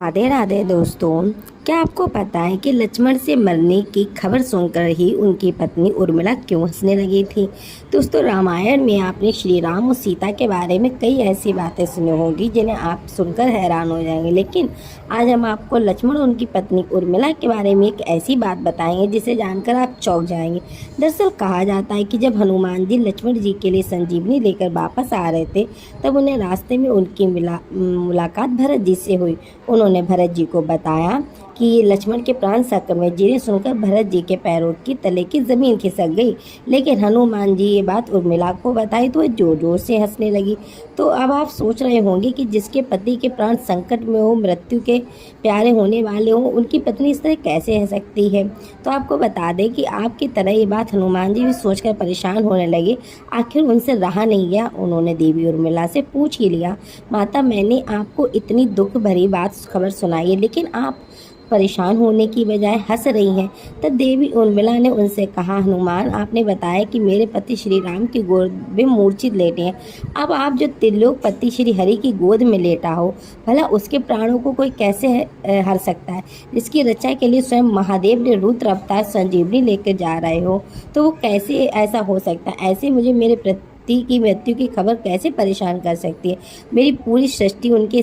राधे राधे दोस्तों। क्या आपको पता है कि लक्ष्मण से मरने की खबर सुनकर ही उनकी पत्नी उर्मिला क्यों हंसने लगी थी। दोस्तों, रामायण में आपने श्री राम और सीता के बारे में कई ऐसी बातें सुनी होंगी जिन्हें आप सुनकर हैरान हो जाएंगे, लेकिन आज हम आपको लक्ष्मण और उनकी पत्नी उर्मिला के बारे में एक ऐसी बात बताएंगे जिसे जानकर आप चौंक जाएंगे। दरअसल कहा जाता है कि जब हनुमान जी लक्ष्मण जी के लिए संजीवनी लेकर वापस आ रहे थे, तब उन्हें रास्ते में उनकी मुलाकात भरत जी से हुई। उन्होंने भरत जी को बताया कि लक्ष्मण के प्राण संकट में, जिन्हें सुनकर भरत जी के पैरों की तले की जमीन खिसक गई। लेकिन हनुमान जी ये बात उर्मिला को बताई तो वह जोर जोर से हंसने लगी। तो अब आप सोच रहे होंगे कि जिसके पति के प्राण संकट में हो, मृत्यु के प्यारे होने वाले हो, उनकी पत्नी इस तरह कैसे हंस सकती है। तो आपको बता दें कि आपकी तरह ये बात हनुमान जी भी सोचकर परेशान होने लगे। आखिर उनसे रहा नहीं गया, उन्होंने देवी उर्मिला से पूछ ही लिया, माता मैंने आपको इतनी दुख भरी बात खबर सुनाई है, लेकिन आप परेशान होने की बजाय हंस रही हैं। तब देवी उर्मिला ने उनसे कहा, हनुमान आपने बताया कि मेरे पति श्री राम की गोद में मूर्छित लेटे हैं। अब आप जो त्रिलोक पति श्री हरि की गोद में लेटा हो, भला उसके प्राणों को कोई कैसे हर सकता है। जिसकी रक्षा के लिए स्वयं महादेव ने रुद्र अवतार संजीवनी लेकर जा रहे हो, तो वो कैसे ऐसा हो सकता है। ऐसे मुझे मेरे पति की मृत्यु की खबर कैसे परेशान कर सकती है। मेरी पूरी सृष्टि उनके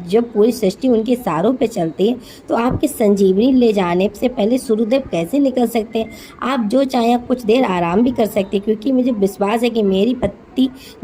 जब पूरी सृष्टि उनके सारों पे चलती है, तो आपके संजीवनी ले जाने से पहले सूर्यदेव कैसे निकल सकते हैं। आप जो चाहें कुछ देर आराम भी कर सकते हैं, क्योंकि मुझे विश्वास है कि मेरी पत्नी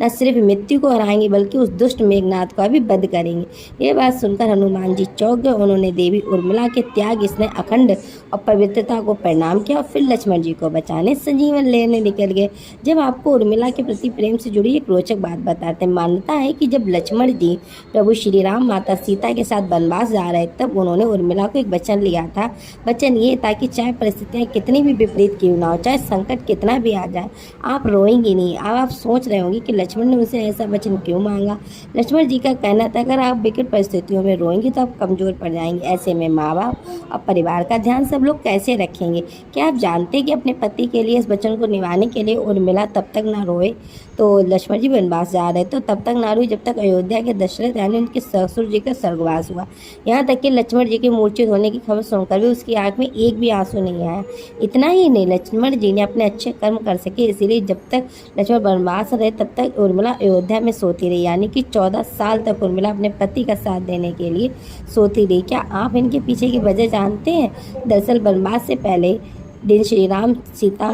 न सिर्फ मृत्यु को हराएंगे बल्कि उस दुष्ट मेघनाथ को भी बंद करेंगे। ये बात सुनकर हनुमान जी चौंक गए। उन्होंने देवी उर्मिला के त्याग, स्नेह, अखंड और पवित्रता को प्रणाम किया और फिर लक्ष्मण जी को बचाने संजीवन लेने निकल गए। जब आपको उर्मिला के प्रति प्रेम से जुड़ी एक रोचक बात बताते हैं। मान्यता है कि जब लक्ष्मण जी प्रभु श्री राम माता सीता के साथ वनवास जा रहे, तब उन्होंने उर्मिला को एक वचन लिया था। वचन ये था कि चाहे परिस्थितियाँ कितनी भी विपरीत क्यों ना हो, चाहे संकट कितना भी आ जाए, आप रोएंगी नहीं। अब आप सोच रहे होंगे कि लक्ष्मण ने उनसे ऐसा वचन क्यों मांगा। लक्ष्मण जी का कहना था, अगर आप विकट परिस्थितियों में रोएंगे तो आप कमजोर पड़ जाएंगे। ऐसे में माँ बाप और परिवार का ध्यान सब लोग कैसे रखेंगे। क्या आप जानते हैं कि अपने पति के लिए इस वचन को निभाने के लिए उर्मिला तब तक ना रोए। तो लक्ष्मण जी वनवास जा रहे तो तब तक ना रोई जब तक अयोध्या के दशरथ यानी उनके ससुर जी का स्वर्गवास हुआ। यहाँ तक कि लक्ष्मण जी के मूर्छित होने की खबर सुनकर भी उसकी आंख में एक भी आंसू नहीं आया। इतना ही नहीं, लक्ष्मण जी ने अपने अच्छे कर्म कर सके, इसीलिए जब तक लक्ष्मण वनवास रहे तब तक उर्मिला अयोध्या में सोती रही, यानी कि 14 साल तक उर्मिला अपने पति का साथ देने के लिए सोती रही। क्या आप इनके पीछे की वजह जानते हैं। दरअसल वनवास से पहले दिन श्री राम सीता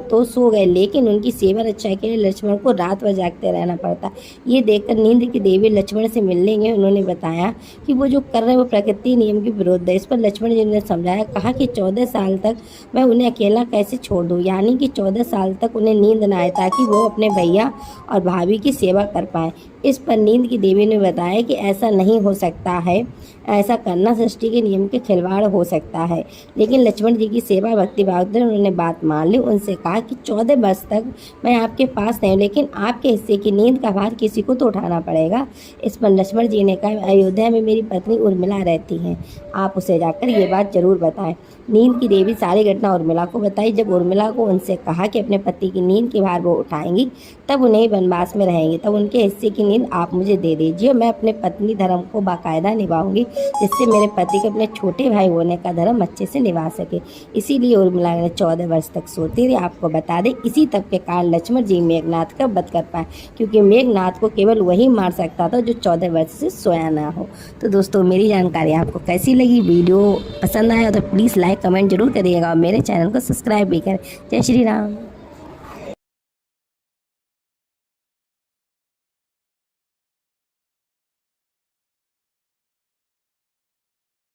तो सो गए, लेकिन उनकी सेवा रक्षा के लिए लक्ष्मण को रात भर जागते रहना पड़ता। ये देखकर नींद की देवी लक्ष्मण से मिलने गए। उन्होंने बताया कि वो जो कर रहे हैं वो प्रकृति नियम के विरुद्ध है। इस पर लक्ष्मण जी ने समझाया, कहा कि 14 साल तक मैं उन्हें अकेला कैसे छोड़ दूँ, यानी कि 14 साल तक उन्हें नींद न आए, ताकि वो अपने भैया और भाभी की सेवा कर पाएँ। इस पर नींद की देवी ने बताया कि ऐसा नहीं हो सकता है, ऐसा करना सृष्टि के नियम के खिलवाड़ हो सकता है। लेकिन लक्ष्मण जी की सेवा भक्ति भाव से उन्होंने बात मान ली। उनसे कहा कि 14 वर्ष तक मैं आपके पास नहीं हूँ, लेकिन आपके हिस्से की नींद का भार किसी को तो उठाना पड़ेगा। इस पर लक्ष्मण जी ने कहा, अयोध्या में मेरी पत्नी उर्मिला रहती हैं, आप उसे जाकर ये बात जरूर बताएं। नींद की देवी सारी घटना उर्मिला को बताई। जब उर्मिला को उनसे कहा कि अपने पति की नींद के भार वो उठाएंगी, तब उन्हें वनवास में रहेंगे, तब उनके हिस्से की नींद आप मुझे दे दीजिए। मैं अपने पत्नी धर्म को बाकायदा निभाऊंगी, जिससे मेरे पति को अपने छोटे भाई होने का धर्म अच्छे से निभा सके। इसीलिए उर्मिला ने 14 वर्ष तक सोती रही। आपको बता दें, इसी तप के कारण लक्ष्मण जी मेघनाथ का वध कर पाए, क्योंकि मेघनाथ को केवल वही मार सकता था जो 14 वर्ष से सोया ना हो। तो दोस्तों, मेरी जानकारी आपको कैसी लगी, वीडियो पसंद आया तो प्लीज़ लाइक कमेंट जरूर करिएगा और मेरे चैनल को सब्सक्राइब भी करें। जय श्री राम।